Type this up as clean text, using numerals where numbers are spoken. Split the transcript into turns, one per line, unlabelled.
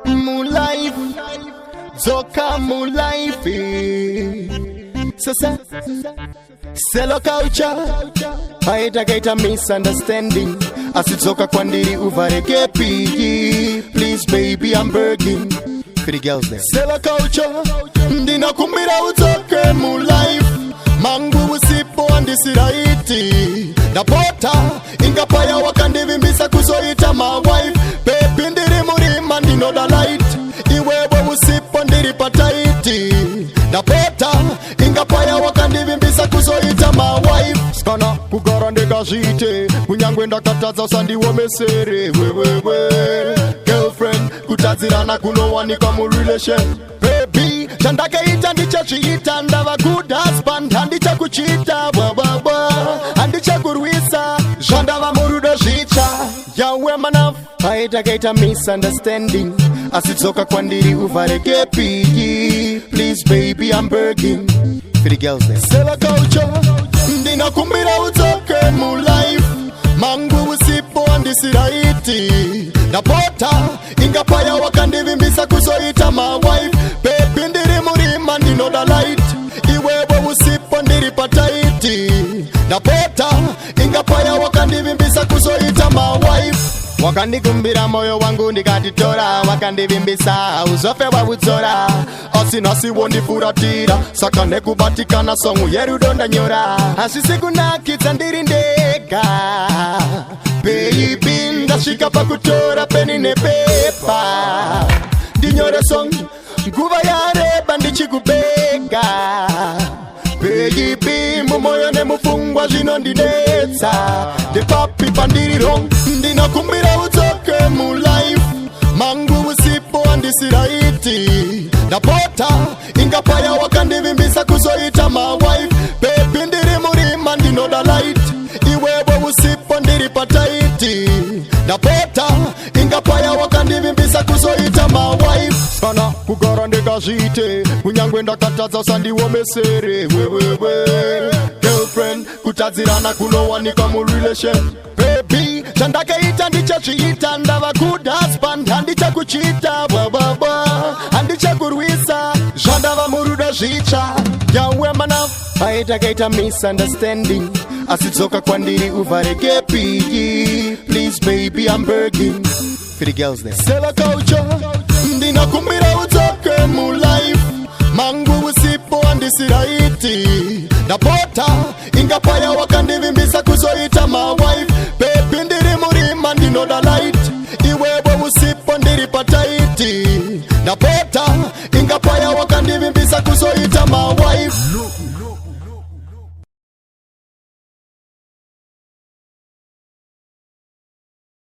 Mu life, zoka mu life. Sasa, selo culture, haitakaita misunderstanding. Asitsoka kwa ndiri uvareke pigi. Please baby, I'm begging. For the girls there. Selo culture, ndina kumbira utoke mu life. Mangu usipo andisiraiti. Napota, ingapaya wakandivimbisa kuzoita my wife. Baby ndiri murima ndino da light. Iwewe usipo ndiri pataiti. Napota, ingapaya wakandivimbisa kuzoita my wife. Skana kugara ndekazite. Kunyangwe ndakataza usandiwo mesere. Wewewe girlfriend, kutazirana kunowanika mu relation. Baby, chandake ita ndicha chiita. Ndava good husband, handicha kuchita. Handicha kurwisa, jandava murudo chicha. Yawe manaf, haitakaita misunderstanding. Asitsoka kwa ndiri uvareke pigi. Please baby, I'm begging. For the girls there. Sela culture, ndina kumbira utoke mu life. Mangu usipo andisiraiti. Napota, ingapaya wakandivimbisa kuzoita my wife. Baby ndiri murima ndino da light. Iwewe usipo ndiri pataiti. Napota, ingapaya wakandivimbisa kuzoita my wife. Wakandikumbira moyo wangu ndikatitora. Wakandivimbisa uzofe wabudzora. Osinasi wondifuratira. Saka nekubatikana songu yerudo ndanyora. Asisi kunakidza ndiri ndega. Baby ndashika pakutora peni nepepa. Ndinyore song nguva yareba ndichikubega. Baby mumoyo nemufungwa zvino ndinetsa. Ndepapi pandiri wrong. Ndinakumbira utoke mu life. Mangu usipo andisiraiti. Napota ingapaya wakandivimbisa kuzoita my wife. Baby ndiri murima ndino da light. Iwewe usipo ndiri pataiti. Napota ingapaya wakandivimbisa kuzoita my wife. Kana kugara ndekazite. Kunyangwe ndakataza usandiwo mesere. Wewewe girlfriend, kutazirana kunowanika mu relation. Baby, chandake ita ndicha chiita. Ndava good husband, handicha kuchita. Handicha kurwisa, jandava muruda zvicha. Yawe manaf, haitakaita misunderstanding. Asitsoka kwa ndiri uvareke pigi. Please baby, I'm begging. For the girls there. Sela culture, ndinakumbira utoke mu life. Mangu usipo andisiraiti. Napota, ingapaya wakandivimbisa kuzoita my wife. Baby ndiri murima ndino da light. Iwewe usipo ndiri pataiti. Napota